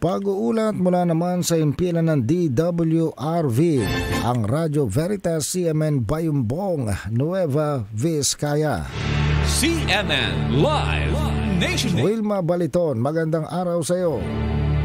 Pag-uulat mula naman sa impilan ng DWRV, ang Radyo Veritas CMN Bayumbong, Nueva Vizcaya. CMN Live Nation. Wilma Baliton, magandang araw sa iyo.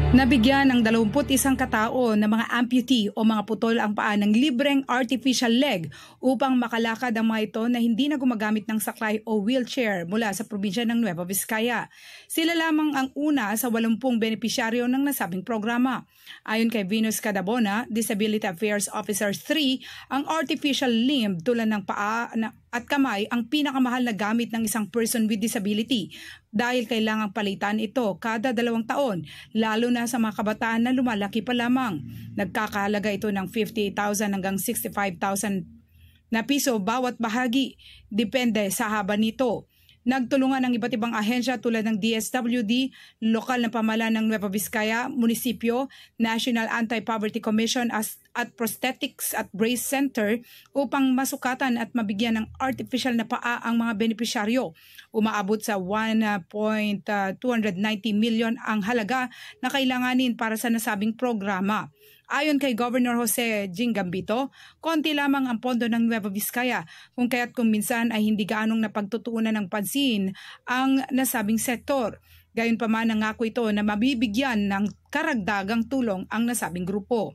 Nabigyan ng 21 katao na mga amputee o mga putol ang paa ng libreng artificial leg upang makalakad ang mga ito na hindi na gumagamit ng saklay o wheelchair mula sa probinsya ng Nueva Vizcaya. Sila lamang ang una sa 80 benepisyaryo ng nasabing programa. Ayon kay Venus Cadabona, Disability Affairs Officer 3, ang artificial limb tulad ng paa at kamay ang pinakamahal na gamit ng isang person with disability dahil kailangang palitan ito kada 2 taon, lalo na sa mga kabataan na lumalaki pa lamang. Nagkakahalaga ito ng 58,000 hanggang 65,000 na piso bawat bahagi, depende sa haba nito. Nagtulungan ng iba't ibang ahensya tulad ng DSWD, lokal na pamahalaan ng Nueva Vizcaya, munisipyo, National Anti-Poverty Commission at Prosthetics at Brace Center upang masukatan at mabigyan ng artificial na paa ang mga benepisyaryo. Umaabot sa 1.290 million ang halaga na kailanganin para sa nasabing programa. Ayon kay Governor Jose Gingambito, konti lamang ang pondo ng Nueva Vizcaya kung kaya't kung minsan ay hindi gaanong napagtutuunan ng pansin ang nasabing sektor. Gayunpaman nangako ito na mabibigyan ng karagdagang tulong ang nasabing grupo.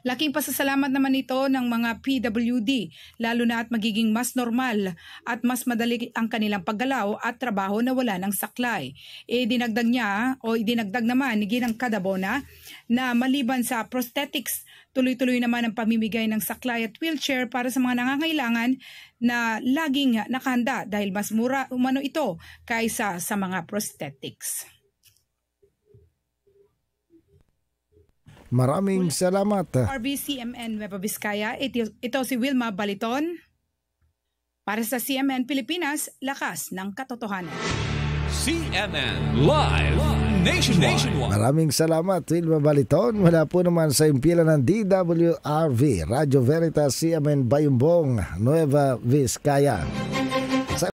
Laking pasasalamat naman ito ng mga PWD, lalo na at magiging mas normal at mas madali ang kanilang paggalaw at trabaho na wala ng saklay. Idinagdag naman ni Ginang Cadabona na maliban sa prosthetics, tuloy-tuloy naman ang pamimigay ng saklay at wheelchair para sa mga nangangailangan na laging nakahanda dahil mas mura umano ito kaysa sa mga prosthetics. Maraming salamat. RBCMN Nueva Vizcaya, ito si Wilma Baliton. Para sa CMN Pilipinas, lakas ng katotohanan. CMN Live Nationwide. Maraming salamat, Wilma Baliton. Mula po naman sa impilan ng DWRV, Radyo Veritas CMN Bayumbong, Nueva Vizcaya.